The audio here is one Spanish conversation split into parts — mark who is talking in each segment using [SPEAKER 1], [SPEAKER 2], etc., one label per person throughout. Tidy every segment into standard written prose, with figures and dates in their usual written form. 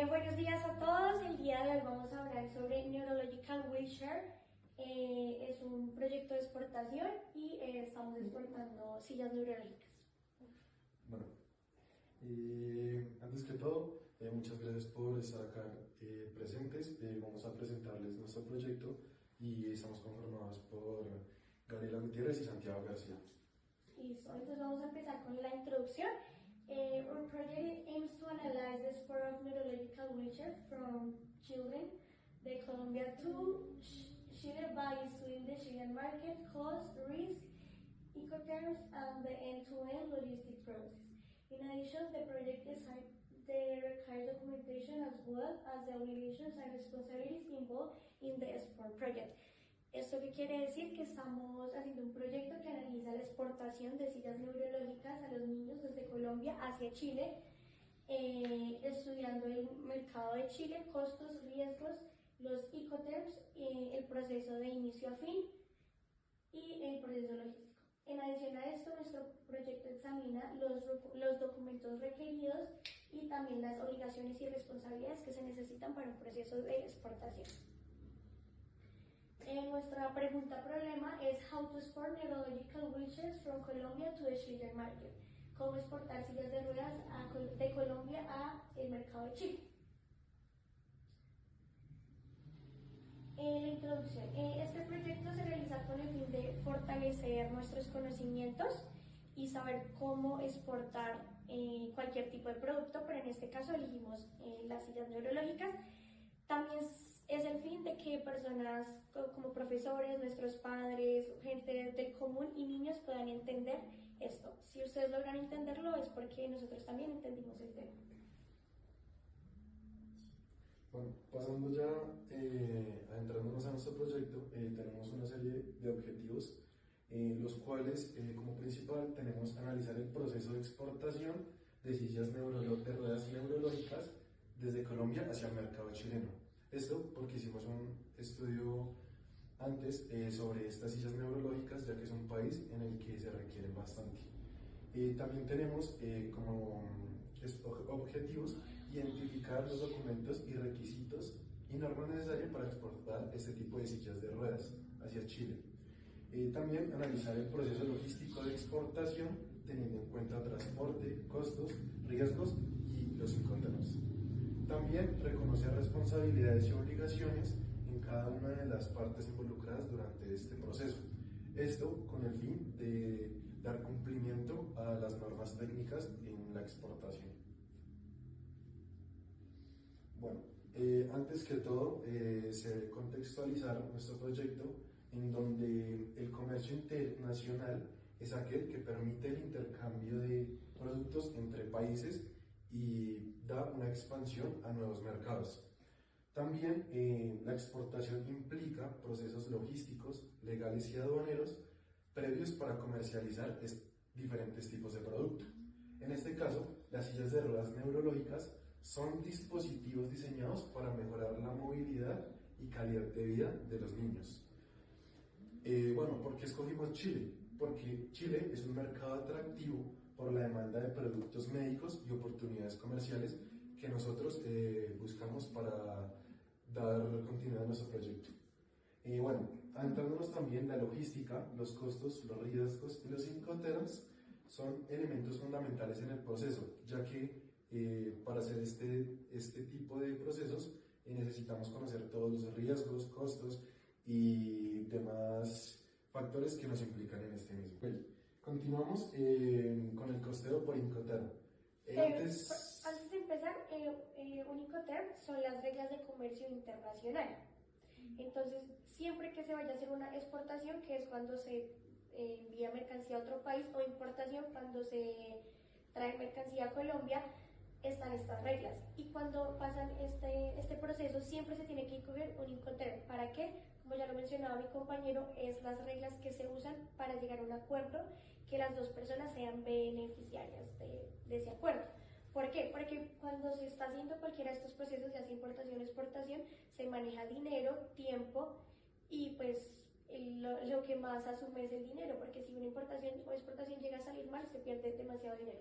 [SPEAKER 1] Buenos días a todos. El día de hoy vamos a hablar sobre Neurological Wheelchair. Es un proyecto de exportación y estamos exportando sillas neurológicas.
[SPEAKER 2] Bueno, antes que todo, muchas gracias por estar acá presentes. Vamos a presentarles nuestro proyecto y estamos conformados por Gabriela Gutiérrez y Santiago García.
[SPEAKER 1] Listo, entonces vamos a empezar con la introducción. Our project aims to analyze the sport of neurological wheelchair from children, the Colombia to Chile by studying the Chilean market, cost, risk, Incoterms, and the end-to-end logistic process. In addition, the project requires documentation as well as the obligations and responsibilities involved in the export project. ¿Esto qué quiere decir? Que estamos haciendo un proyecto que analiza la exportación de sillas neurológicas a los niños desde Colombia hacia Chile, estudiando el mercado de Chile, costos, riesgos, los Incoterms, el proceso de inicio a fin y el proceso logístico. En adición a esto, nuestro proyecto examina los documentos requeridos y también las obligaciones y responsabilidades que se necesitan para un proceso de exportación. Nuestra pregunta problema es How to export neurological wheelchairs from Colombia to the Chilean market. ¿Cómo exportar sillas de ruedas de Colombia a el mercado de Chile? La introducción. Este proyecto se realiza con el fin de fortalecer nuestros conocimientos y saber cómo exportar cualquier tipo de producto, pero en este caso elegimos las sillas neurológicas. También es el fin de que personas como profesores, nuestros padres, gente del común y niños puedan entender esto. Si ustedes logran entenderlo es porque nosotros también entendimos el tema.
[SPEAKER 2] Bueno, pasando ya, adentrándonos a nuestro proyecto, tenemos una serie de objetivos, los cuales como principal tenemos analizar el proceso de exportación de sillas de ruedas neurológicas desde Colombia hacia el mercado chileno. Esto porque hicimos un estudio antes sobre estas sillas neurológicas, ya que es un país en el que se requieren bastante. También tenemos como objetivos identificar los documentos y requisitos y normas necesarias para exportar este tipo de sillas de ruedas hacia Chile. También analizar el proceso logístico de exportación teniendo en cuenta transporte, costos, riesgos y los Incoterms. También reconocer responsabilidades y obligaciones en cada una de las partes involucradas durante este proceso. Esto con el fin de dar cumplimiento a las normas técnicas en la exportación. Bueno, antes que todo, se debe contextualizar nuestro proyecto en donde el comercio internacional es aquel que permite el intercambio de productos entre países y da una expansión a nuevos mercados. También la exportación implica procesos logísticos, legales y aduaneros previos para comercializar diferentes tipos de producto. En este caso, las sillas de ruedas neurológicas son dispositivos diseñados para mejorar la movilidad y calidad de vida de los niños. Bueno, ¿por qué escogimos Chile? Porque Chile es un mercado atractivo por la demanda de productos médicos y oportunidades comerciales que nosotros buscamos para dar continuidad a nuestro proyecto. Bueno, adentrándonos también en la logística, los costos, los riesgos y los Incoterms son elementos fundamentales en el proceso, ya que para hacer este tipo de procesos necesitamos conocer todos los riesgos, costos y demás factores que nos implican en este mismo. Bueno, continuamos con el costeo por Incoterm.
[SPEAKER 1] Antes de empezar, un Incoterm son las reglas de comercio internacional. Entonces, siempre que se vaya a hacer una exportación, que es cuando se envía mercancía a otro país, o importación, cuando se trae mercancía a Colombia, están estas reglas. Y cuando pasan este proceso, siempre se tiene que incluir un Incoterm. ¿Para qué? Como ya lo mencionaba mi compañero, es las reglas que se usan para llegar a un acuerdo, que las dos personas sean beneficiarias de ese acuerdo. ¿Por qué? Porque cuando se está haciendo cualquiera de estos procesos, ya sea importación o exportación, se maneja dinero, tiempo y pues lo que más asume es el dinero, porque si una importación o exportación llega a salir mal, se pierde demasiado dinero.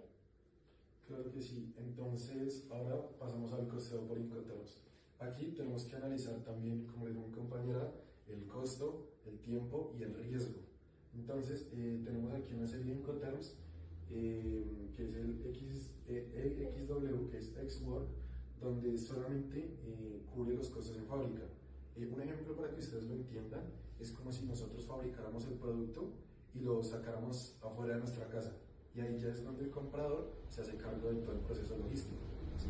[SPEAKER 2] Claro que sí. Entonces, ahora pasamos al costeo por Incoterms. Aquí tenemos que analizar también, como dijo mi compañera, el costo, el tiempo y el riesgo. Entonces, tenemos aquí una serie de Incoterms, que es el XW, que es X-Work, donde solamente cubre los costos en fábrica. Un ejemplo para que ustedes lo entiendan es como si nosotros fabricáramos el producto y lo sacáramos afuera de nuestra casa. Y ahí ya es donde el comprador se hace cargo de todo el proceso logístico, ¿sí?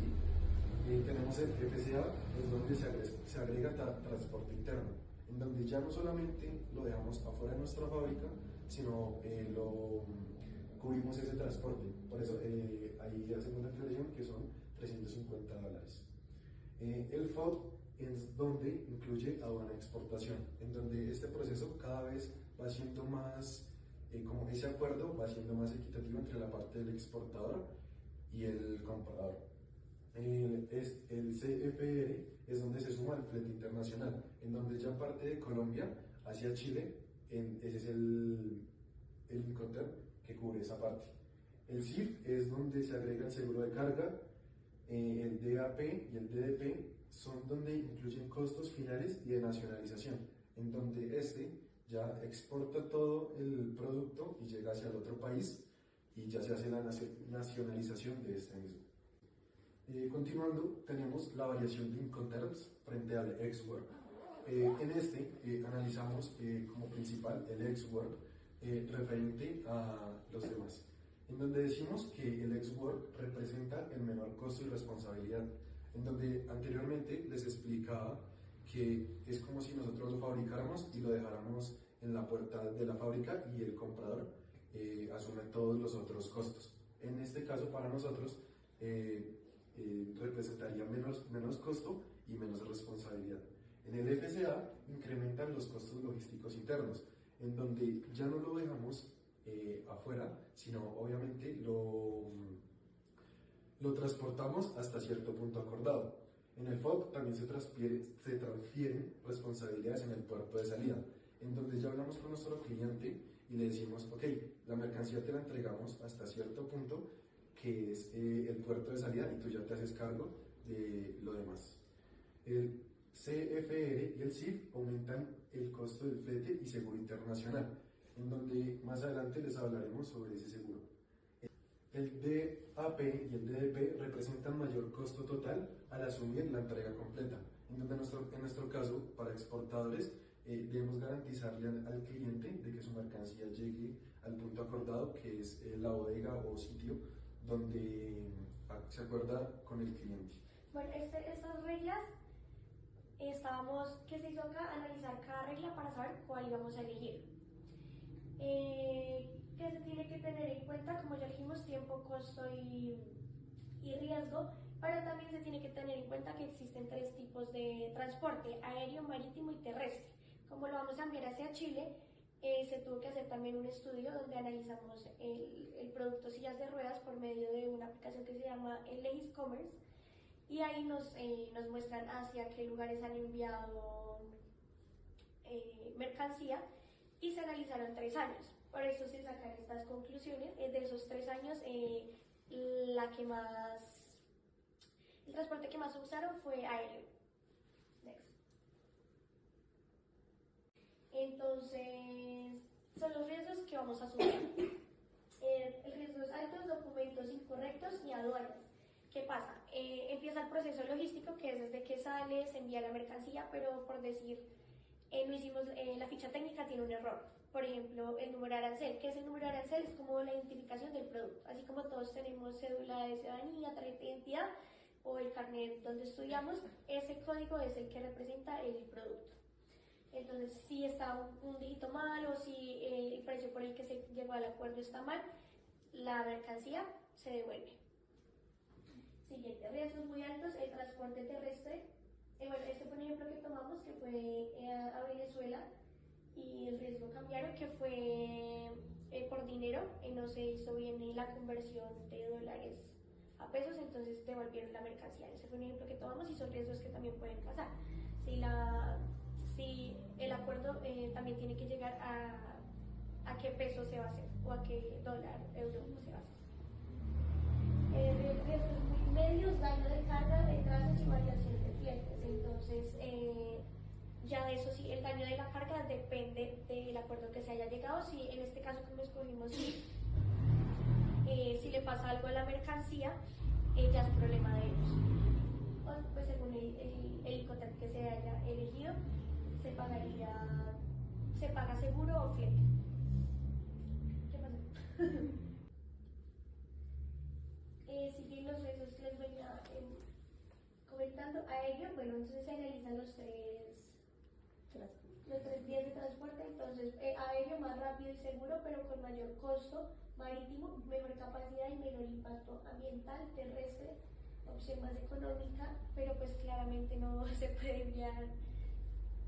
[SPEAKER 2] Tenemos el FCA, es donde se agrega transporte interno, en donde ya no solamente lo dejamos afuera de nuestra fábrica, sino lo cubrimos ese transporte. Por eso ahí hacemos la aclaración que son $350. El FOB es donde incluye aduana de exportación, en donde este proceso cada vez va siendo más, como ese acuerdo va siendo más equitativo entre la parte del exportador y el comprador. El CFR es donde se suma el flete internacional, en donde ya parte de Colombia hacia Chile, ese es el Incoterm que cubre esa parte. El CIF es donde se agrega el seguro de carga, el DAP y el DDP son donde incluyen costos finales y de nacionalización, en donde este ya exporta todo el producto y llega hacia el otro país y ya se hace la nacionalización de este mismo. Continuando, tenemos la variación de Incoterms frente al X-Work. En este analizamos como principal el X-Work referente a los demás, en donde decimos que el X-Work representa el menor costo y responsabilidad, en donde anteriormente les explicaba que es como si nosotros lo fabricáramos y lo dejáramos en la puerta de la fábrica y el comprador asume todos los otros costos. En este caso, para nosotros, representaría menos costo y menos responsabilidad. En el FCA incrementan los costos logísticos internos, en donde ya no lo dejamos afuera, sino obviamente lo transportamos hasta cierto punto acordado. En el FOB también se transfieren responsabilidades en el puerto de salida, en donde ya hablamos con nuestro cliente y le decimos, ok, la mercancía te la entregamos hasta cierto punto, que es el puerto de salida, y tú ya te haces cargo de lo demás. El CFR y el CIF aumentan el costo del flete y seguro internacional, en donde más adelante les hablaremos sobre ese seguro. El DAP y el DDP representan mayor costo total al asumir la entrega completa, en donde en nuestro caso, para exportadores, debemos garantizarle al cliente de que su mercancía llegue al punto acordado, que es la bodega o sitio donde se acuerda con el cliente.
[SPEAKER 1] Bueno, estas reglas ¿qué se hizo acá? Analizar cada regla para saber cuál íbamos a elegir. ¿Qué se tiene que tener en cuenta? Como ya dijimos, tiempo, costo y riesgo, pero también se tiene que tener en cuenta que existen tres tipos de transporte: aéreo, marítimo y terrestre. Como lo vamos a enviar hacia Chile, se tuvo que hacer también un estudio donde analizamos el producto sillas de ruedas por medio de una aplicación que se llama Legis Commerce, y ahí nos muestran hacia qué lugares han enviado mercancía, y se analizaron 3 años. Por eso se sacan estas conclusiones. De esos 3 años, el transporte que más usaron fue aéreo. Next. Entonces, son los riesgos que vamos a asumir. El riesgo es altos, documentos incorrectos y aduanas. ¿Qué pasa? Empieza el proceso logístico, que es desde que sale, se envía la mercancía, pero por decir, no hicimos, la ficha técnica tiene un error. Por ejemplo, el número de arancel. ¿Qué es el número de arancel? Es como la identificación del producto. Así como todos tenemos cédula de ciudadanía, tarjeta de identidad o el carnet donde estudiamos, ese código es el que representa el producto. Entonces, si está un dígito mal o si el precio por el que se llegó al acuerdo está mal, la mercancía se devuelve. Siguiente, riesgos muy altos, el transporte terrestre. Bueno, este fue un ejemplo que tomamos, que fue a Venezuela, y el riesgo cambiaron, que fue por dinero, no se hizo bien la conversión de dólares a pesos, entonces devolvieron la mercancía. Ese fue un ejemplo que tomamos y son riesgos que también pueden pasar. Si el acuerdo también tiene que llegar a qué peso se va a hacer o a qué dólar, euro se va a hacer. riesgos muy medios, daño de carga, retrasos y variación de fletes. Entonces, ya de eso sí, el daño de la carga depende del acuerdo que se haya llegado. Si en este caso como escogimos, si le pasa algo a la mercancía, ya es problema de ellos. O, pues según el Icotet que se haya elegido, se paga seguro o flete. ¿Qué pasó? Siguen los riesgos que les venía comentando. Aéreo, bueno, entonces se analizan los tres vías de transporte. Entonces, aéreo más rápido y seguro, pero con mayor costo. Marítimo, mejor capacidad y menor impacto ambiental. Terrestre, opción más económica, pero pues claramente no se puede enviar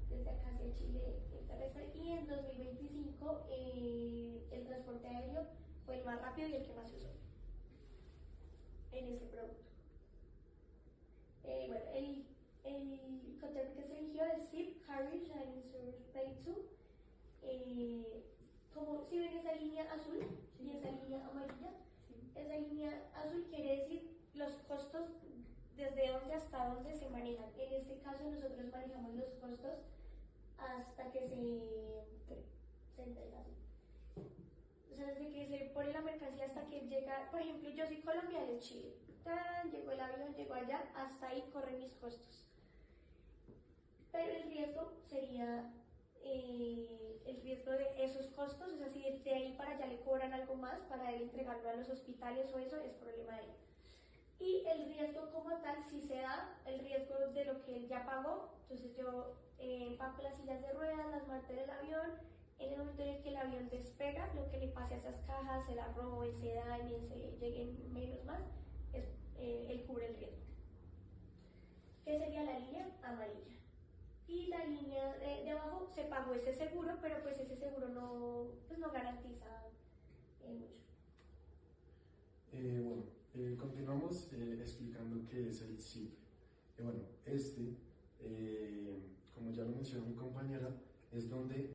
[SPEAKER 1] desde acá hacia Chile en terrestre. Y en 2025 el transporte aéreo fue el más rápido y el que más se usó en este producto. Bueno, el concepto que se eligió es Ship Carriage and Insurance Pay 2. Como si ven esa línea azul y esa línea amarilla, esa línea azul quiere decir los costos desde dónde hasta dónde se manejan. En este caso nosotros manejamos los costos hasta que se entrega. O sea, desde que se pone la mercancía hasta que llega, por ejemplo, yo soy colombiana de Chile, llegó el avión, llegó allá, hasta ahí corren mis costos. Pero el riesgo sería el riesgo de esos costos, o sea, si de ahí para allá le cobran algo más para él entregarlo a los hospitales o eso, es problema de él. Y el riesgo como tal, si se da, el riesgo de lo que él ya pagó, entonces yo empaco las sillas de ruedas, las mato del avión, en el momento en el que el avión despega, lo que le pase a esas cajas, se las roben, se dañen, se lleguen menos más, él cubre el riesgo. ¿Qué sería la línea amarilla? Y la línea de abajo se pagó ese seguro, pero pues ese seguro no garantiza mucho.
[SPEAKER 2] Bueno, continuamos explicando qué es el SIP. Bueno, como ya lo mencionó mi compañera, es donde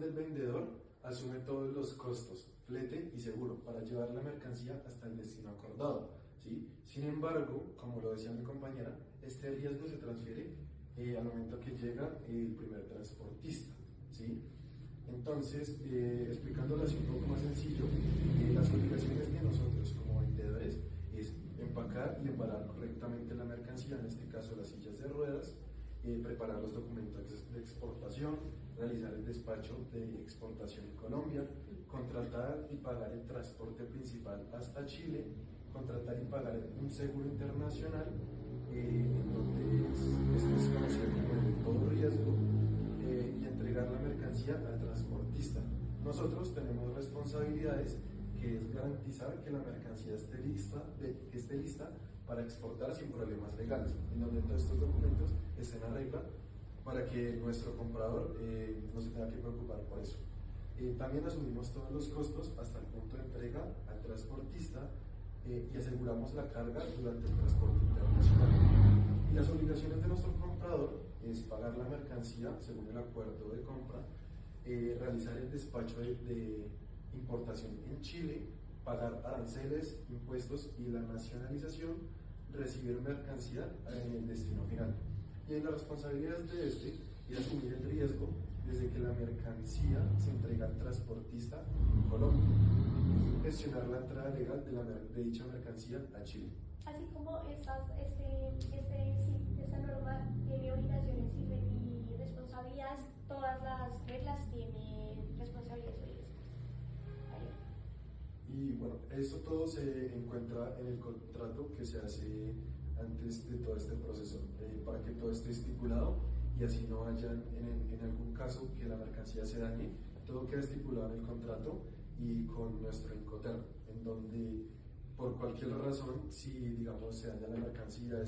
[SPEAKER 2] el vendedor asume todos los costos, flete y seguro, para llevar la mercancía hasta el destino acordado, ¿sí? Sin embargo, como lo decía mi compañera, este riesgo se transfiere al momento que llega el primer transportista, ¿sí? Entonces, explicándolo así un poco más sencillo, las obligaciones de nosotros como vendedores es empacar y embalar correctamente la mercancía, en este caso las sillas de ruedas, preparar los documentos de exportación, realizar el despacho de exportación en Colombia, contratar y pagar el transporte principal hasta Chile, contratar y pagar un seguro internacional, en donde esto es conocido como el todo riesgo, y entregar la mercancía al transportista. Nosotros tenemos responsabilidades, que es garantizar que la mercancía esté lista para exportar sin problemas legales, en donde todos estos documentos estén en regla para que nuestro comprador no se tenga que preocupar por eso. También asumimos todos los costos hasta el punto de entrega al transportista y aseguramos la carga durante el transporte internacional. Y las obligaciones de nuestro comprador es pagar la mercancía según el acuerdo de compra, realizar el despacho de importación en Chile, pagar aranceles, impuestos y la nacionalización, recibir mercancía en el destino final. Y en las responsabilidades de es asumir el riesgo desde que la mercancía se entrega al transportista en Colombia y gestionar la entrada legal de dicha mercancía a Chile.
[SPEAKER 1] Así como esta norma tiene obligaciones y responsabilidades, todas las reglas tienen responsabilidades.
[SPEAKER 2] Y bueno, eso todo se encuentra en el contrato que se hace antes de todo este proceso, para que todo esté estipulado y así no haya en algún caso que la mercancía se dañe. Todo queda estipulado en el contrato y con nuestro Incoterm, en donde por cualquier razón, si digamos se daña la mercancía,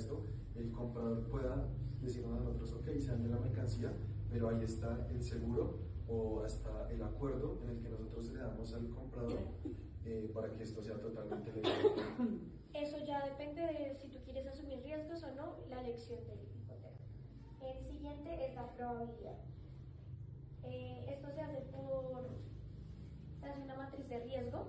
[SPEAKER 2] el comprador pueda decirnos a nosotros, ok, se daña la mercancía, pero ahí está el seguro o hasta el acuerdo en el que nosotros le damos al comprador para que esto sea totalmente legal.
[SPEAKER 1] Eso ya depende de si tú quieres asumir riesgos o no, la elección del Incoterm. El siguiente es la probabilidad. Esto se hace una matriz de riesgo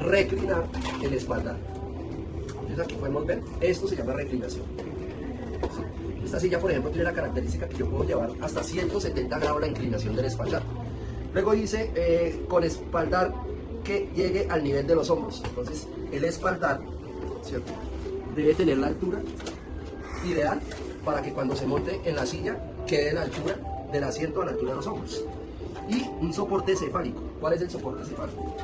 [SPEAKER 3] reclinar el espaldar. Entonces aquí podemos ver, esto se llama reclinación. ¿Sí? Esta silla, por ejemplo, tiene la característica que yo puedo llevar hasta 170 grados la inclinación del espaldar. Luego dice con espaldar que llegue al nivel de los hombros. Entonces el espaldar, ¿cierto?, debe tener la altura ideal para que cuando se monte en la silla quede a la altura del asiento, a la altura de los hombros. Y un soporte cefálico. ¿Cuál es el soporte cefálico?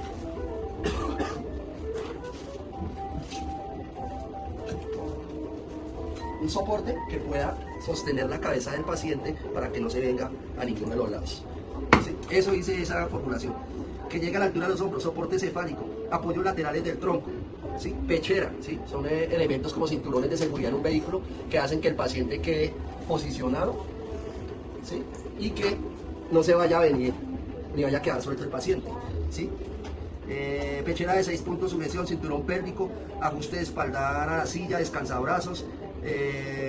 [SPEAKER 3] Un soporte que pueda sostener la cabeza del paciente para que no se venga a ninguno de los lados. ¿Sí? Eso dice esa formulación. Que llegue a la altura de los hombros, soporte cefálico, apoyos laterales del tronco, ¿sí? Pechera, ¿sí? Son elementos como cinturones de seguridad en un vehículo que hacen que el paciente quede posicionado, ¿sí? Y que no se vaya a venir ni vaya a quedar suelto el paciente, ¿sí? Pechera de 6 puntos, sujeción, cinturón pélvico, ajuste de espaldar a la silla, descansabrazos,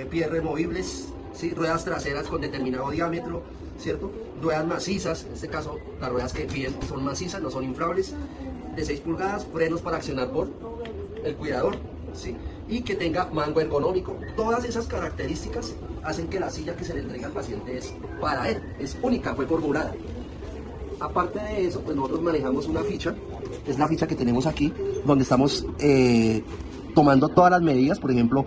[SPEAKER 3] pies removibles, ¿sí? Ruedas traseras con determinado diámetro, ¿cierto? Ruedas macizas, en este caso las ruedas que piden son macizas, no son inflables, de 6 pulgadas, frenos para accionar por el cuidador, ¿sí? Y que tenga mango ergonómico. Todas esas características hacen que la silla que se le entrega al paciente es para él, es única, fue formulada. Aparte de eso, pues nosotros manejamos una ficha, es la ficha que tenemos aquí, donde estamos tomando todas las medidas, por ejemplo,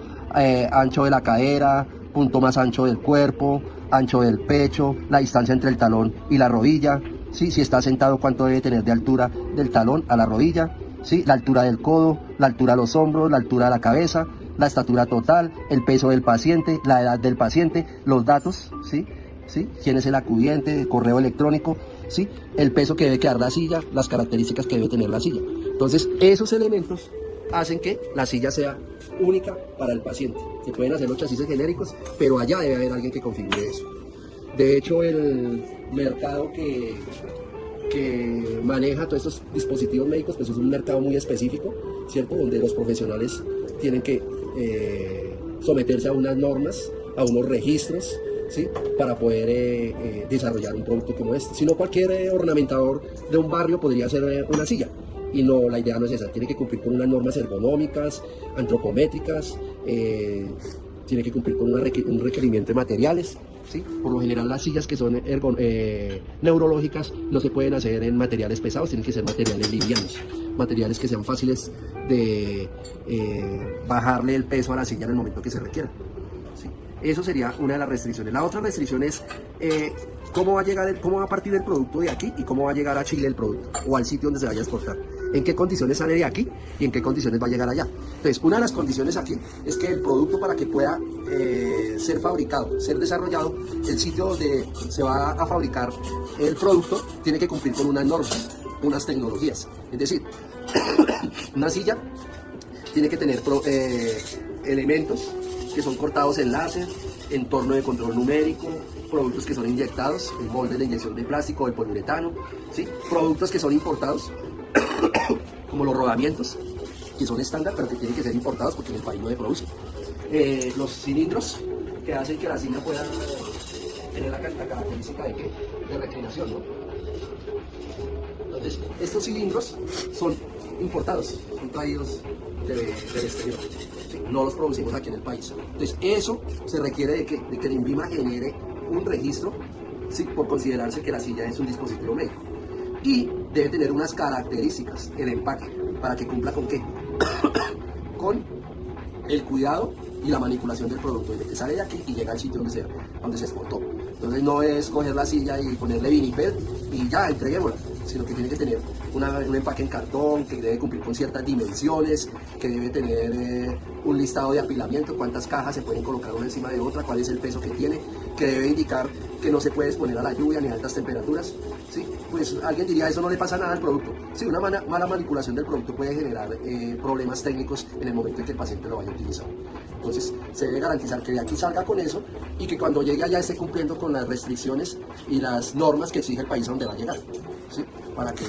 [SPEAKER 3] ancho de la cadera, punto más ancho del cuerpo, ancho del pecho, la distancia entre el talón y la rodilla, ¿sí? Si está sentado, cuánto debe tener de altura del talón a la rodilla, ¿sí? La altura del codo, la altura de los hombros, la altura de la cabeza, la estatura total, el peso del paciente, la edad del paciente, los datos, ¿sí? ¿Sí? Quién es el acudiente, el correo electrónico, ¿sí? El peso que debe quedar la silla, las características que debe tener la silla. Entonces, esos elementos hacen que la silla sea única para el paciente. Se pueden hacer los chasis genéricos, pero allá debe haber alguien que configure eso. De hecho, el mercado que maneja todos estos dispositivos médicos, pues es un mercado muy específico, ¿cierto? Donde los profesionales tienen que someterse a unas normas, a unos registros, ¿sí? Para poder desarrollar un producto como este. Si no, cualquier ornamentador de un barrio podría hacer una silla. Y no, la idea no es esa, tiene que cumplir con unas normas ergonómicas, antropométricas, tiene que cumplir con un requerimiento de materiales, ¿sí? Por lo general las sillas que son neurológicas no se pueden hacer en materiales pesados, tienen que ser materiales livianos, materiales que sean fáciles de bajarle el peso a la silla en el momento que se requiera, ¿sí? Eso sería una de las restricciones. La otra restricción es cómo va a partir el producto de aquí y cómo va a llegar a Chile el producto o al sitio donde se vaya a exportar. En qué condiciones sale de aquí y en qué condiciones va a llegar allá. Entonces, una de las condiciones aquí es que el producto, para que pueda ser fabricado, ser desarrollado, el sitio donde se va a fabricar el producto tiene que cumplir con unas normas, unas tecnologías. Es decir, una silla tiene que tener elementos que son cortados en láser, entorno de control numérico, productos que son inyectados, el molde de inyección de plástico o de poliuretano, ¿sí? Productos que son importados, como los rodamientos, que son estándar, pero que tienen que ser importados porque en el país no se produce. Los cilindros que hacen que la silla pueda tener la característica de reclinación, ¿no? Entonces, estos cilindros son importados, son traídos del exterior, ¿sí? No los producimos aquí en el país. Entonces, eso se requiere de que el INVIMA genere un registro, ¿sí? Por considerarse que la silla es un dispositivo médico. Y debe tener unas características, el empaque, para que cumpla con ¿qué? Con el cuidado y la manipulación del producto, desde que sale de aquí y llega al sitio donde se exportó. Entonces no es coger la silla y ponerle vinipel y ya, entreguémosla, sino que tiene que tener un empaque en cartón, que debe cumplir con ciertas dimensiones, que debe tener un listado de apilamiento, cuántas cajas se pueden colocar una encima de otra, cuál es el peso que tiene, que debe indicar que no se puede exponer a la lluvia ni a altas temperaturas, ¿sí? Pues alguien diría, eso no le pasa nada al producto. Sí, una mala manipulación del producto puede generar problemas técnicos en el momento en que el paciente lo vaya a utilizar. Entonces, se debe garantizar que de aquí salga con eso y que cuando llegue allá esté cumpliendo con las restricciones y las normas que exige el país a donde va a llegar, ¿sí? Para que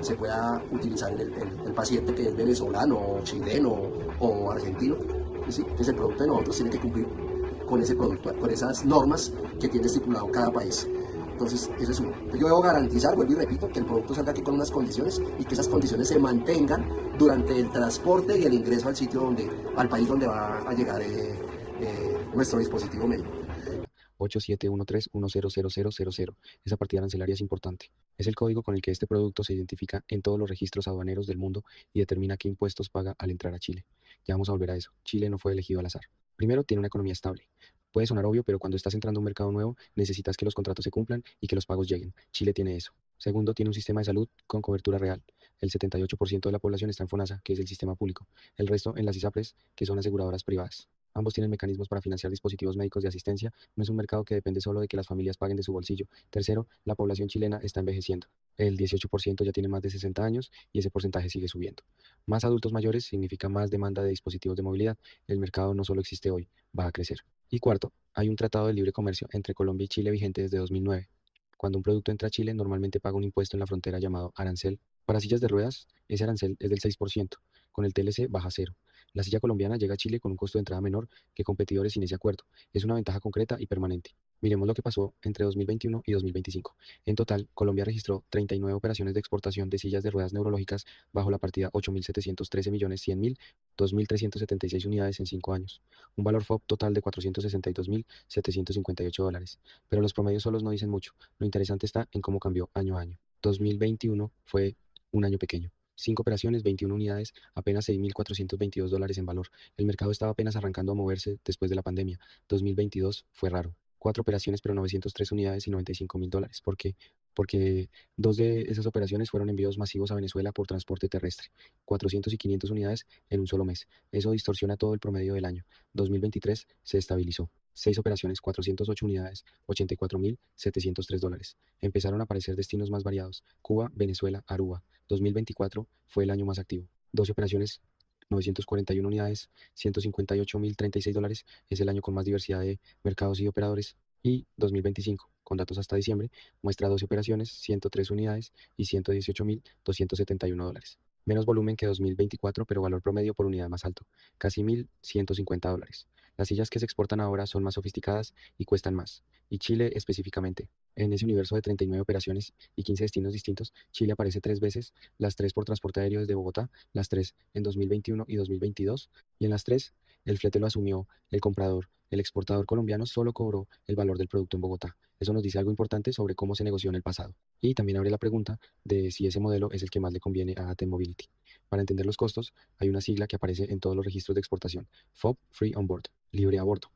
[SPEAKER 3] se pueda utilizar el paciente que es venezolano, o chileno o argentino, ¿sí? Entonces, el producto de nosotros tiene que cumplir con ese producto, con esas normas que tiene estipulado cada país. Entonces, Entonces, eso es uno. Entonces, yo debo garantizar, vuelvo y repito, que el producto salga aquí con unas condiciones y que esas condiciones se mantengan durante el transporte y el ingreso al sitio al país donde va a llegar nuestro dispositivo médico.
[SPEAKER 4] 8713100000. Esa partida arancelaria es importante. Es el código con el que este producto se identifica en todos los registros aduaneros del mundo y determina qué impuestos paga al entrar a Chile. Ya vamos a volver a eso. Chile no fue elegido al azar. Primero, tiene una economía estable. Puede sonar obvio, pero cuando estás entrando a un mercado nuevo, necesitas que los contratos se cumplan y que los pagos lleguen. Chile tiene eso. Segundo, tiene un sistema de salud con cobertura real. El 78% de la población está en FONASA, que es el sistema público. El resto en las ISAPRES, que son aseguradoras privadas. Ambos tienen mecanismos para financiar dispositivos médicos de asistencia. No es un mercado que depende solo de que las familias paguen de su bolsillo. Tercero, la población chilena está envejeciendo. El 18% ya tiene más de 60 años y ese porcentaje sigue subiendo. Más adultos mayores significa más demanda de dispositivos de movilidad. El mercado no solo existe hoy, va a crecer. Y cuarto, hay un tratado de libre comercio entre Colombia y Chile vigente desde 2009. Cuando un producto entra a Chile, normalmente paga un impuesto en la frontera llamado arancel. Para sillas de ruedas, ese arancel es del 6%. Con el TLC baja a cero. La silla colombiana llega a Chile con un costo de entrada menor que competidores sin ese acuerdo. Es una ventaja concreta y permanente. Miremos lo que pasó entre 2021 y 2025. En total, Colombia registró 39 operaciones de exportación de sillas de ruedas neurológicas bajo la partida 8.713.100.000, 2.376 unidades en 5 años. Un valor FOB total de $462.758. Pero los promedios solos no dicen mucho. Lo interesante está en cómo cambió año a año. 2021 fue un año pequeño. 5 operaciones, 21 unidades, apenas $6.422 en valor. El mercado estaba apenas arrancando a moverse después de la pandemia. 2022 fue raro. 4 operaciones, pero 903 unidades y $95.000. ¿Por qué? Porque 2 de esas operaciones fueron envíos masivos a Venezuela por transporte terrestre. 400 y 500 unidades en un solo mes. Eso distorsiona todo el promedio del año. 2023 se estabilizó. 6 operaciones, 408 unidades, $84.703. Empezaron a aparecer destinos más variados. Cuba, Venezuela, Aruba. 2024 fue el año más activo. 12 operaciones, 941 unidades, $158.036. Es el año con más diversidad de mercados y operadores. Y 2025, con datos hasta diciembre, muestra 12 operaciones, 103 unidades y $118.271. Menos volumen que 2024, pero valor promedio por unidad más alto, casi $1.150. Las sillas que se exportan ahora son más sofisticadas y cuestan más. Y Chile específicamente. En ese universo de 39 operaciones y 15 destinos distintos, Chile aparece 3 veces, las 3 por transporte aéreo desde Bogotá, las 3 en 2021 y 2022, y en las 3 el flete lo asumió el comprador. El exportador colombiano solo cobró el valor del producto en Bogotá. Eso nos dice algo importante sobre cómo se negoció en el pasado. Y también abre la pregunta de si ese modelo es el que más le conviene a ATEM Mobility. Para entender los costos, hay una sigla que aparece en todos los registros de exportación: FOB, Free On Board, libre a bordo.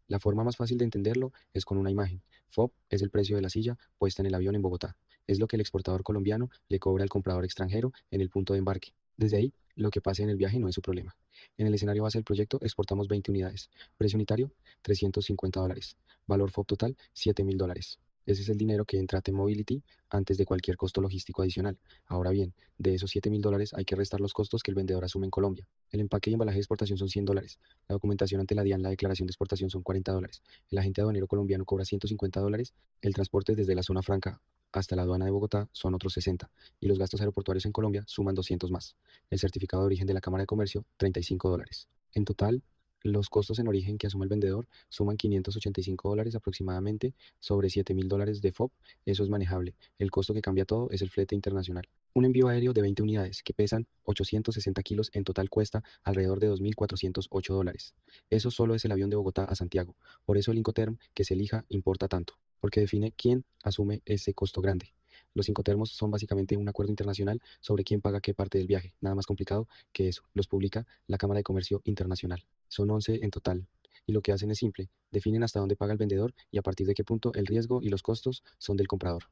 [SPEAKER 4] La forma más fácil de entenderlo es con una imagen. FOB es el precio de la silla puesta en el avión en Bogotá. Es lo que el exportador colombiano le cobra al comprador extranjero en el punto de embarque. Desde ahí, lo que pase en el viaje no es su problema. En el escenario base del proyecto exportamos 20 unidades. Precio unitario, $350. Valor FOB total, $7.000. Ese es el dinero que entra a T-Mobility antes de cualquier costo logístico adicional. Ahora bien, de esos $7.000 hay que restar los costos que el vendedor asume en Colombia. El empaque y embalaje de exportación son $100. La documentación ante la DIAN, la declaración de exportación, son $40. El agente aduanero colombiano cobra $150. El transporte desde la zona franca hasta la aduana de Bogotá son otros 60. Y los gastos aeroportuarios en Colombia suman 200 más. El certificado de origen de la Cámara de Comercio, $35. En total, los costos en origen que asume el vendedor suman $585 aproximadamente sobre $7.000 de FOB. Eso es manejable. El costo que cambia todo es el flete internacional. Un envío aéreo de 20 unidades que pesan 860 kilos en total cuesta alrededor de $2.408. Eso solo es el avión de Bogotá a Santiago. Por eso el Incoterm que se elija importa tanto, porque define quién asume ese costo grande. Los Incotermos son básicamente un acuerdo internacional sobre quién paga qué parte del viaje. Nada más complicado que eso. Los publica la Cámara de Comercio Internacional. Son 11 en total. Y lo que hacen es simple. Definen hasta dónde paga el vendedor y a partir de qué punto el riesgo y los costos son del comprador.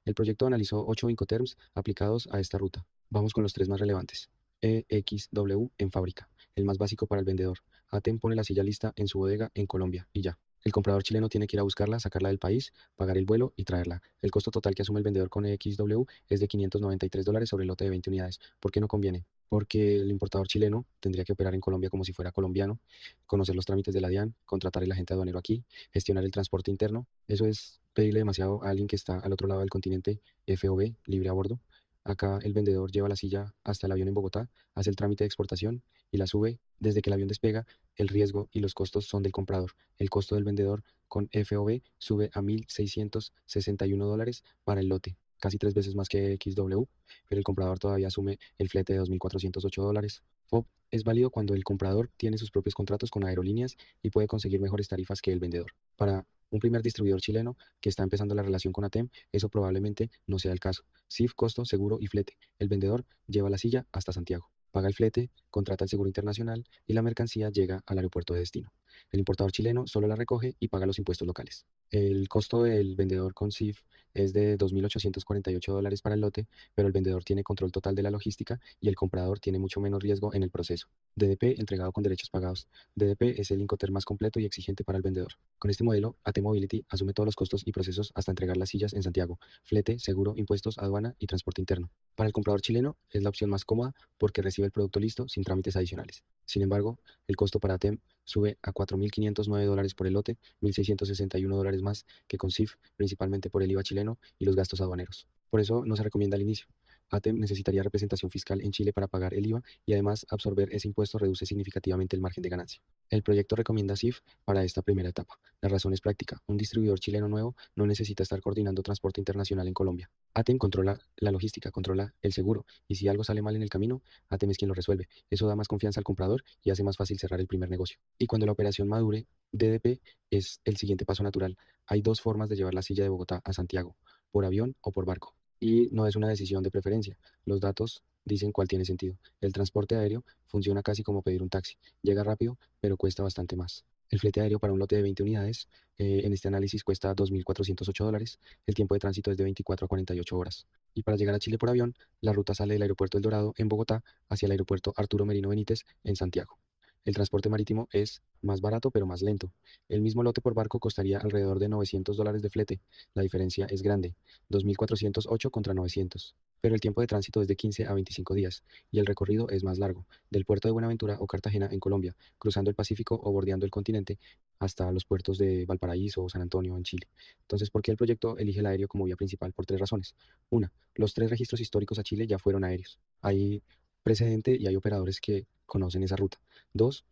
[SPEAKER 4] El proyecto analizó 8 Incoterms aplicados a esta ruta. Vamos con los 3 más relevantes. EXW en fábrica, el más básico para el vendedor. ATEM pone la silla lista en su bodega en Colombia y ya. El comprador chileno tiene que ir a buscarla, sacarla del país, pagar el vuelo y traerla. El costo total que asume el vendedor con EXW es de $593 sobre el lote de 20 unidades. ¿Por qué no conviene? Porque el importador chileno tendría que operar en Colombia como si fuera colombiano, conocer los trámites de la DIAN, contratar el agente aduanero aquí, gestionar el transporte interno. Eso es pedirle demasiado a alguien que está al otro lado del continente, FOB, libre a bordo. Acá el vendedor lleva la silla hasta el avión en Bogotá, hace el trámite de exportación y la sube desde que el avión despega, el riesgo y los costos son del comprador. El costo del vendedor con FOB sube a $1.661 para el lote, casi 3 veces más que XW, pero el comprador todavía asume el flete de $2.408. FOB es válido cuando el comprador tiene sus propios contratos con aerolíneas y puede conseguir mejores tarifas que el vendedor. Para un primer distribuidor chileno que está empezando la relación con ATEM, eso probablemente no sea el caso. CIF, costo, seguro y flete. El vendedor lleva la silla hasta Santiago, paga el flete, contrata el seguro internacional y la mercancía llega al aeropuerto de destino. El importador chileno solo la recoge y paga los impuestos locales. El costo del vendedor con CIF es de $2.848 para el lote, pero el vendedor tiene control total de la logística y el comprador tiene mucho menos riesgo en el proceso. DDP entregado con derechos pagados. DDP es el Incoterm más completo y exigente para el vendedor. Con este modelo, AT Mobility asume todos los costos y procesos hasta entregar las sillas en Santiago: flete, seguro, impuestos, aduana y transporte interno. Para el comprador chileno es la opción más cómoda porque recibe el producto listo sin trámites adicionales. Sin embargo, el costo para ATEM sube a $4.509 por el lote, $1.661 más que con CIF, principalmente por el IVA chileno y los gastos aduaneros. Por eso no se recomienda al inicio. ATEM necesitaría representación fiscal en Chile para pagar el IVA y además absorber ese impuesto reduce significativamente el margen de ganancia. El proyecto recomienda CIF para esta primera etapa. La razón es práctica. Un distribuidor chileno nuevo no necesita estar coordinando transporte internacional en Colombia. ATEM controla la logística, controla el seguro y si algo sale mal en el camino, ATEM es quien lo resuelve. Eso da más confianza al comprador y hace más fácil cerrar el primer negocio. Y cuando la operación madure, DDP es el siguiente paso natural. Hay dos formas de llevar la silla de Bogotá a Santiago: por avión o por barco. Y no es una decisión de preferencia. Los datos dicen cuál tiene sentido. El transporte aéreo funciona casi como pedir un taxi. Llega rápido, pero cuesta bastante más. El flete aéreo para un lote de 20 unidades, en este análisis cuesta $2.408. El tiempo de tránsito es de 24 a 48 horas. Y para llegar a Chile por avión, la ruta sale del aeropuerto El Dorado en Bogotá hacia el aeropuerto Arturo Merino Benítez en Santiago. El transporte marítimo es más barato pero más lento. El mismo lote por barco costaría alrededor de $900 de flete. La diferencia es grande, 2.408 contra 900. Pero el tiempo de tránsito es de 15 a 25 días y el recorrido es más largo, del puerto de Buenaventura o Cartagena en Colombia, cruzando el Pacífico o bordeando el continente hasta los puertos de Valparaíso o San Antonio en Chile. Entonces, ¿por qué el proyecto elige el aéreo como vía principal? Por tres razones. Una, los tres registros históricos a Chile ya fueron aéreos. Hay precedente y hay operadores que conocen esa ruta. Dos,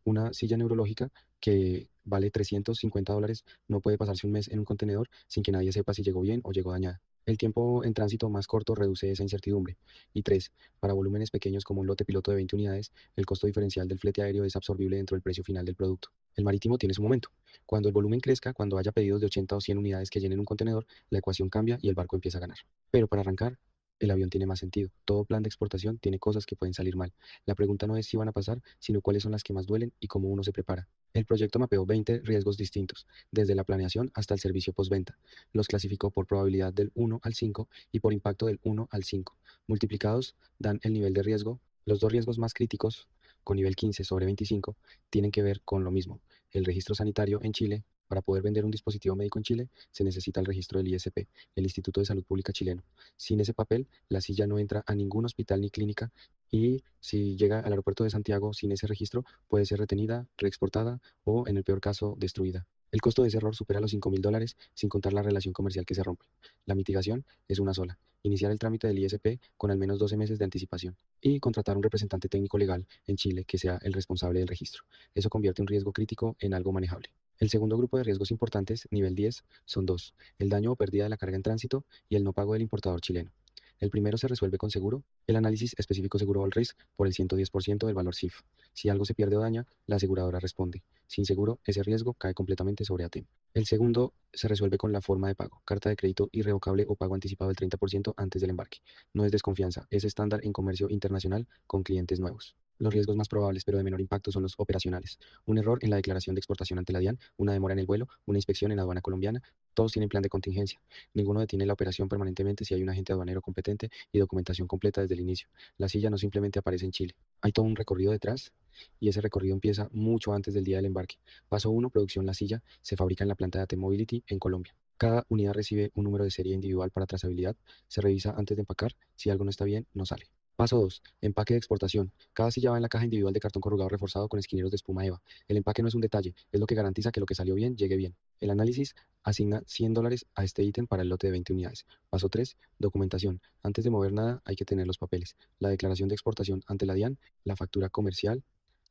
[SPEAKER 4] una silla neurológica que vale $350 no puede pasarse un mes en un contenedor sin que nadie sepa si llegó bien o llegó dañada. El tiempo en tránsito más corto reduce esa incertidumbre. Y tres, para volúmenes pequeños como un lote piloto de 20 unidades, el costo diferencial del flete aéreo es absorbible dentro del precio final del producto. El marítimo tiene su momento. Cuando el volumen crezca, cuando haya pedidos de 80 o 100 unidades que llenen un contenedor, la ecuación cambia y el barco empieza a ganar. Pero para arrancar, el avión tiene más sentido. Todo plan de exportación tiene cosas que pueden salir mal. La pregunta no es si van a pasar, sino cuáles son las que más duelen y cómo uno se prepara. El proyecto mapeó 20 riesgos distintos, desde la planeación hasta el servicio postventa. Los clasificó por probabilidad del 1 al 5 y por impacto del 1 al 5. Multiplicados dan el nivel de riesgo. Los dos riesgos más críticos, con nivel 15 sobre 25, tienen que ver con lo mismo: el registro sanitario en Chile. Para poder vender un dispositivo médico en Chile, se necesita el registro del ISP, el Instituto de Salud Pública chileno. Sin ese papel, la silla no entra a ningún hospital ni clínica y si llega al aeropuerto de Santiago sin ese registro, puede ser retenida, reexportada o, en el peor caso, destruida. El costo de ese error supera los $5.000 sin contar la relación comercial que se rompe. La mitigación es una sola: iniciar el trámite del ISP con al menos 12 meses de anticipación y contratar un representante técnico legal en Chile que sea el responsable del registro. Eso convierte un riesgo crítico en algo manejable. El segundo grupo de riesgos importantes, nivel 10, son dos: el daño o pérdida de la carga en tránsito y el no pago del importador chileno. El primero se resuelve con seguro, el análisis específico seguro all risk por el 110% del valor CIF. Si algo se pierde o daña, la aseguradora responde. Sin seguro, ese riesgo cae completamente sobre ATEM. El segundo se resuelve con la forma de pago: carta de crédito irrevocable o pago anticipado del 30% antes del embarque. No es desconfianza, es estándar en comercio internacional con clientes nuevos. Los riesgos más probables, pero de menor impacto, son los operacionales: un error en la declaración de exportación ante la DIAN, una demora en el vuelo, una inspección en aduana colombiana. Todos tienen plan de contingencia. Ninguno detiene la operación permanentemente si hay un agente aduanero competente y documentación completa desde el inicio. La silla no simplemente aparece en Chile. Hay todo un recorrido detrás y ese recorrido empieza mucho antes del día del embarque. Paso 1, producción: la silla se fabrica en la planta de AT Mobility en Colombia. Cada unidad recibe un número de serie individual para trazabilidad. Se revisa antes de empacar. Si algo no está bien, no sale. Paso 2. Empaque de exportación. Cada silla va en la caja individual de cartón corrugado reforzado con esquineros de espuma EVA. El empaque no es un detalle, es lo que garantiza que lo que salió bien llegue bien. El análisis asigna $100 a este ítem para el lote de 20 unidades. Paso 3. Documentación. Antes de mover nada hay que tener los papeles. La declaración de exportación ante la DIAN, la factura comercial,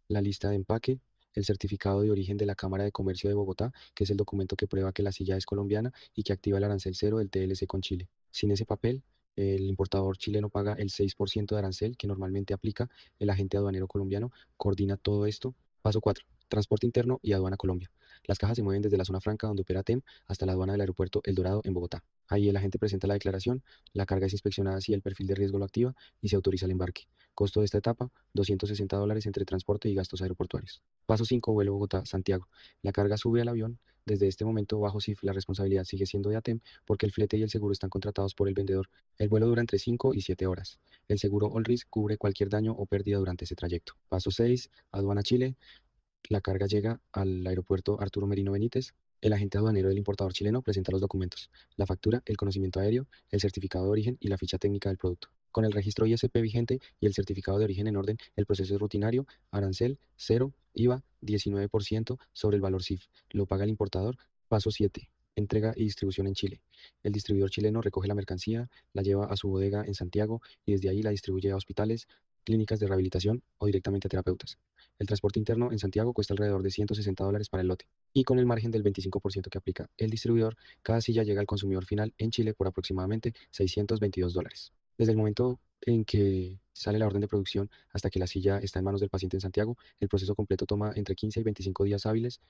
[SPEAKER 4] la lista de empaque, el certificado de origen de la Cámara de Comercio de Bogotá, que es el documento que prueba que la silla es colombiana y que activa el arancel cero del TLC con Chile. Sin ese papel, el importador chileno paga el 6% de arancel que normalmente aplica el agente aduanero colombiano. Coordina todo esto. Paso 4. Transporte interno y aduana Colombia. Las cajas se mueven desde la zona franca donde opera TEM hasta la aduana del aeropuerto El Dorado en Bogotá. Ahí el agente presenta la declaración, la carga es inspeccionada si el perfil de riesgo lo activa y se autoriza el embarque. Costo de esta etapa, $260 entre transporte y gastos aeroportuarios. Paso 5, vuelo Bogotá-Santiago. La carga sube al avión. Desde este momento, bajo CIF, la responsabilidad sigue siendo de ATEM porque el flete y el seguro están contratados por el vendedor. El vuelo dura entre 5 y 7 horas. El seguro All Risk cubre cualquier daño o pérdida durante ese trayecto. Paso 6, aduana Chile. La carga llega al aeropuerto Arturo Merino Benítez. El agente aduanero del importador chileno presenta los documentos, la factura, el conocimiento aéreo, el certificado de origen y la ficha técnica del producto. Con el registro ISP vigente y el certificado de origen en orden, el proceso es rutinario, arancel, cero, IVA, 19% sobre el valor CIF. Lo paga el importador. Paso 7. Entrega y distribución en Chile. El distribuidor chileno recoge la mercancía, la lleva a su bodega en Santiago y desde ahí la distribuye a hospitales, clínicas de rehabilitación o directamente a terapeutas. El transporte interno en Santiago cuesta alrededor de $160 para el lote. Y con el margen del 25% que aplica el distribuidor, cada silla llega al consumidor final en Chile por aproximadamente $622. Desde el momento en que sale la orden de producción hasta que la silla está en manos del paciente en Santiago, el proceso completo toma entre 15 y 25 días hábiles.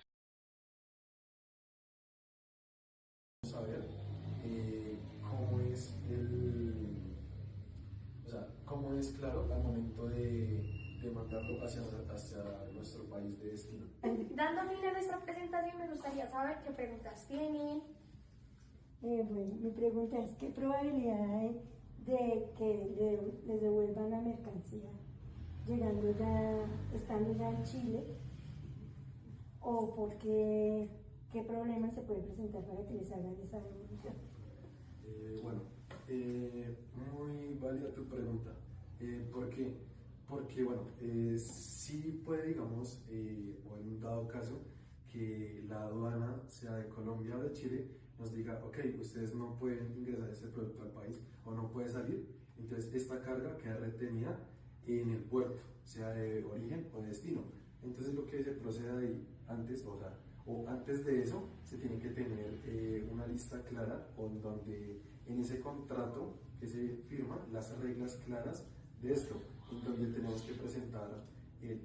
[SPEAKER 2] Saber cómo es o sea, cómo es claro al momento de mandarlo hacia nuestro país de destino.
[SPEAKER 1] Dando fin a nuestra presentación, me gustaría saber qué preguntas tienen.
[SPEAKER 5] Bueno, mi pregunta es, ¿qué probabilidad hay de que les devuelvan la mercancía llegando ya, estando ya en Chile? ¿O qué problemas se puede presentar para que les hagan esa devolución?
[SPEAKER 2] Bueno, muy válida tu pregunta. ¿Por qué? Porque, bueno, sí puede, digamos, o en un dado caso, que la aduana, sea de Colombia o de Chile, nos diga, ok, ustedes no pueden ingresar este producto al país o no puede salir, entonces esta carga queda retenida en el puerto, sea de origen o de destino. Entonces lo que se procede ahí antes, o antes de eso, se tiene que tener una lista clara donde en ese contrato que se firma las reglas claras de esto, en donde tenemos que presentar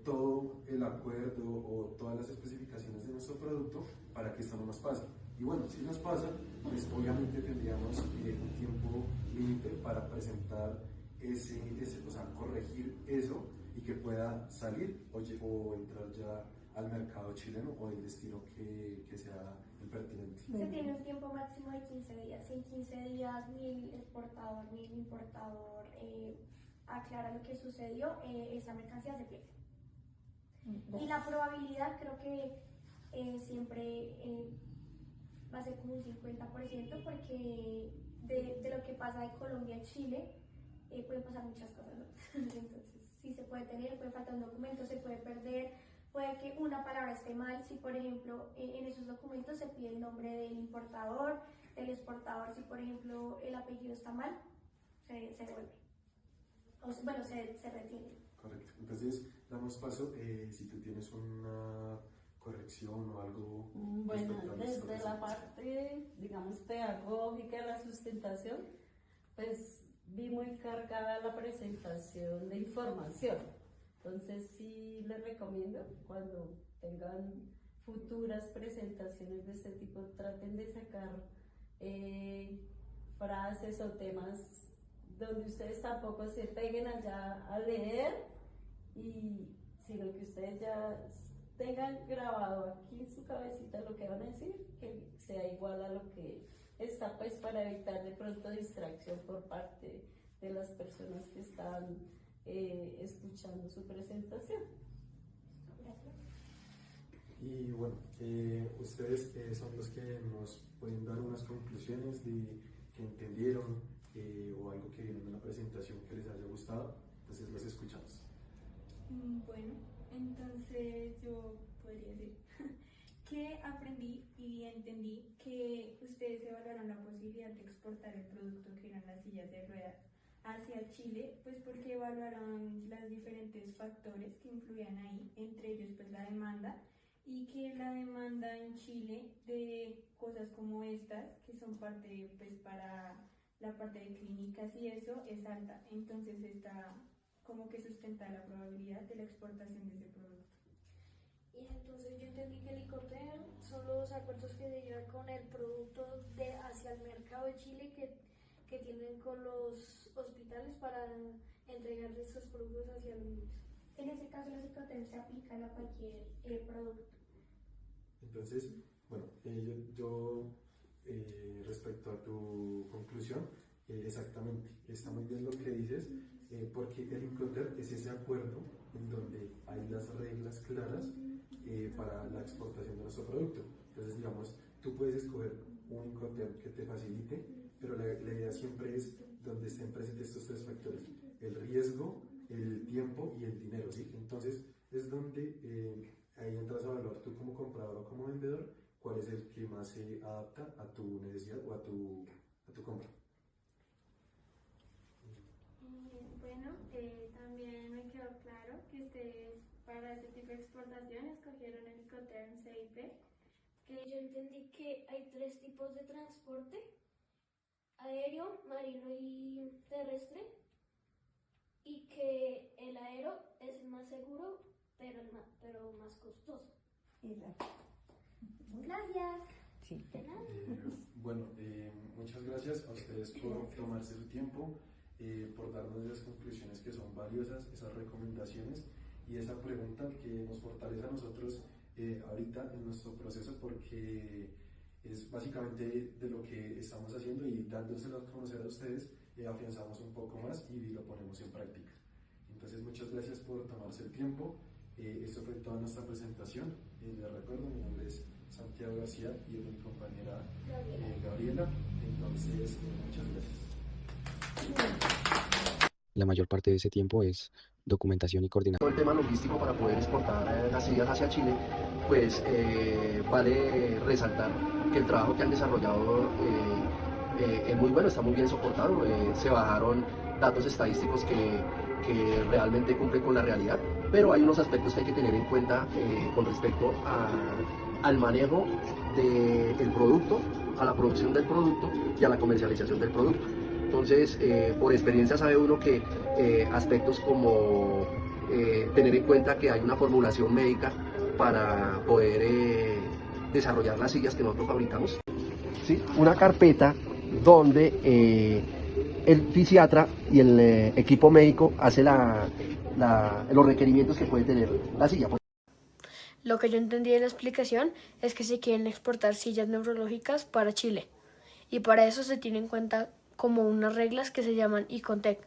[SPEAKER 2] todo el acuerdo o todas las especificaciones de nuestro producto para que esto no nos pase. Y bueno, si nos pasa, pues obviamente tendríamos un tiempo límite para presentar o sea, corregir eso y que pueda salir o entrar ya al mercado chileno o el destino que sea el pertinente.
[SPEAKER 1] Se tiene un tiempo máximo de 15 días. Si en 15 días ni el exportador ni el importador aclara lo que sucedió, esa mercancía se pierde. Y la probabilidad creo que siempre va a ser como un 50% porque de lo que pasa de Colombia a Chile pueden pasar muchas cosas, ¿no? Entonces sí se puede tener, puede faltar un documento, se puede perder, puede que una palabra esté mal, si por ejemplo en esos documentos se pide el nombre del importador, del exportador, si por ejemplo el apellido está mal, se devuelve, bueno, se retiene.
[SPEAKER 2] Correcto, entonces damos paso si tú tienes una corrección o algo.
[SPEAKER 6] Bueno, desde la parte, digamos, pedagógica de la sustentación, pues vi muy cargada la presentación de información. Entonces sí les recomiendo cuando tengan futuras presentaciones de este tipo, traten de sacar frases o temas donde ustedes tampoco se peguen allá a leer, sino que ustedes ya tengan grabado aquí en su cabecita lo que van a decir, que sea igual a lo que está, pues para evitar de pronto distracción por parte de las personas que están escuchando su presentación.
[SPEAKER 2] Y bueno, ustedes son los que nos pueden dar unas conclusiones de que entendieron o algo que vieron en la presentación que les haya gustado. Entonces los escuchamos.
[SPEAKER 7] Bueno, entonces yo podría decir que aprendí y entendí que ustedes evaluaron la posibilidad de exportar el producto que eran las sillas de ruedas hacia Chile, pues porque evaluaron los diferentes factores que influían ahí, entre ellos pues la demanda, y que la demanda en Chile de cosas como estas, que son parte pues para la parte de clínicas y eso, es alta, entonces está como que sustenta la probabilidad de la exportación de ese producto.
[SPEAKER 1] Y entonces yo entendí que el Icoterm son los acuerdos que se llevan con el producto hacia el mercado de Chile que tienen con los hospitales para entregar estos productos hacia los niños. En este caso los Icoterm se aplican a cualquier producto.
[SPEAKER 2] Entonces, bueno, respecto a tu conclusión, exactamente, está muy bien lo que dices, porque el Incoterm es ese acuerdo en donde hay las reglas claras para la exportación de nuestro producto. Entonces, digamos, tú puedes escoger un Incoterm que te facilite, pero la idea siempre es donde estén presentes estos tres factores: el riesgo, el tiempo y el dinero, ¿sí? Entonces, es donde ahí entras a evaluar tú como comprador o como vendedor cuál es el que más se adapta a tu necesidad o a tu compra.
[SPEAKER 7] Bueno, también me quedó claro que ustedes para este tipo de exportación escogieron el Icoterm CIP.
[SPEAKER 1] Que yo entendí que hay tres tipos de transporte: aéreo, marino y terrestre, y que el aéreo es el más seguro, pero más costoso.
[SPEAKER 5] Exacto.
[SPEAKER 1] Gracias.
[SPEAKER 5] Sí.
[SPEAKER 2] Bueno, muchas gracias a ustedes por tomarse su tiempo, por darnos esas conclusiones que son valiosas, esas recomendaciones y esa pregunta que nos fortalece a nosotros ahorita en nuestro proceso, porque es básicamente de lo que estamos haciendo, y dándoselo a conocer a ustedes afianzamos un poco más y lo ponemos en práctica. Entonces, muchas gracias por tomarse el tiempo. Esto fue toda nuestra presentación. Les recuerdo, mi nombre es Santiago García y mi compañera Gabriela. Entonces, muchas gracias.
[SPEAKER 4] La mayor parte de ese tiempo es documentación y coordinación.
[SPEAKER 3] Todo el tema logístico para poder exportar las sillas hacia Chile, pues vale resaltar que el trabajo que han desarrollado es muy bueno, está muy bien soportado. Se bajaron datos estadísticos que realmente cumplen con la realidad, pero hay unos aspectos que hay que tener en cuenta con respecto al manejo del producto, a la producción del producto y a la comercialización del producto. Entonces, por experiencia sabe uno que aspectos como tener en cuenta que hay una formulación médica para poder desarrollar las sillas que nosotros fabricamos. ¿Sí? Una carpeta donde el fisiatra y el equipo médico hace los requerimientos que puede tener la silla.
[SPEAKER 8] Lo que yo entendí de la explicación es que se quieren exportar sillas neurológicas para Chile, y para eso se tiene en cuenta como unas reglas que se llaman Icontec.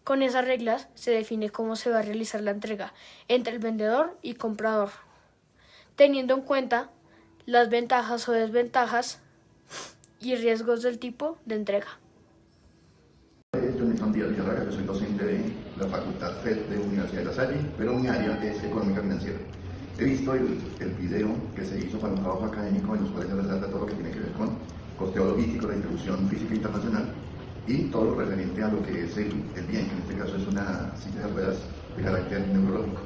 [SPEAKER 8] Con esas reglas se define cómo se va a realizar la entrega entre el vendedor y comprador, teniendo en cuenta las ventajas o desventajas y riesgos del tipo de entrega.
[SPEAKER 9] Yo me llamo Díaz Villarraga, yo soy docente de la Facultad FED de Universidad de La Salle, pero mi área es económica financiera. He visto el video que se hizo para un trabajo académico en los cuales se resalta todo lo que tiene que ver con costeo logístico, la distribución física internacional y todo lo referente a lo que es el bien, que en este caso es una silla de ruedas de carácter neurológico.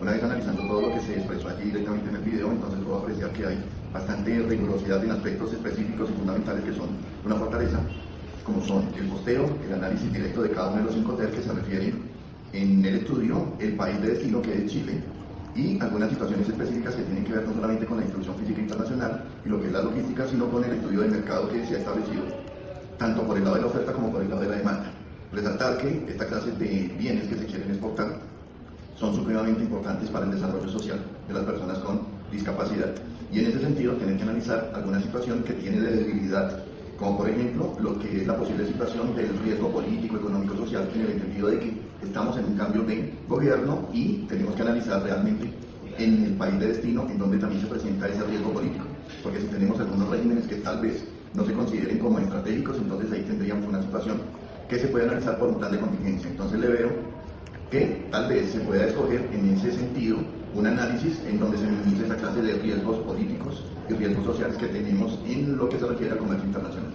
[SPEAKER 9] Una vez analizando todo lo que se expresó allí directamente en el video, entonces puedo apreciar que hay bastante rigurosidad en aspectos específicos y fundamentales que son una fortaleza, como son el costeo, el análisis directo de cada uno de los Incoterm que se refieren en el estudio, el país de destino que es Chile, y algunas situaciones específicas que tienen que ver no solamente con la distribución física internacional y lo que es la logística, sino con el estudio del mercado que se ha establecido, tanto por el lado de la oferta como por el lado de la demanda. Resaltar que esta clase de bienes que se quieren exportar son supremamente importantes para el desarrollo social de las personas con discapacidad, y en ese sentido tienen que analizar alguna situación que tiene de debilidad, como por ejemplo lo que es la posible situación del riesgo político, económico, social, en el entendido de que estamos en un cambio de gobierno y tenemos que analizar realmente en el país de destino en donde también se presenta ese riesgo político, porque si tenemos algunos regímenes que tal vez no se consideren como estratégicos, entonces ahí tendríamos una situación que se puede analizar por un plan de contingencia. Entonces le veo que tal vez se pueda escoger en ese sentido un análisis en donde se minimice esa clase de riesgos políticos y riesgos sociales que tenemos en lo que se refiere al comercio internacional.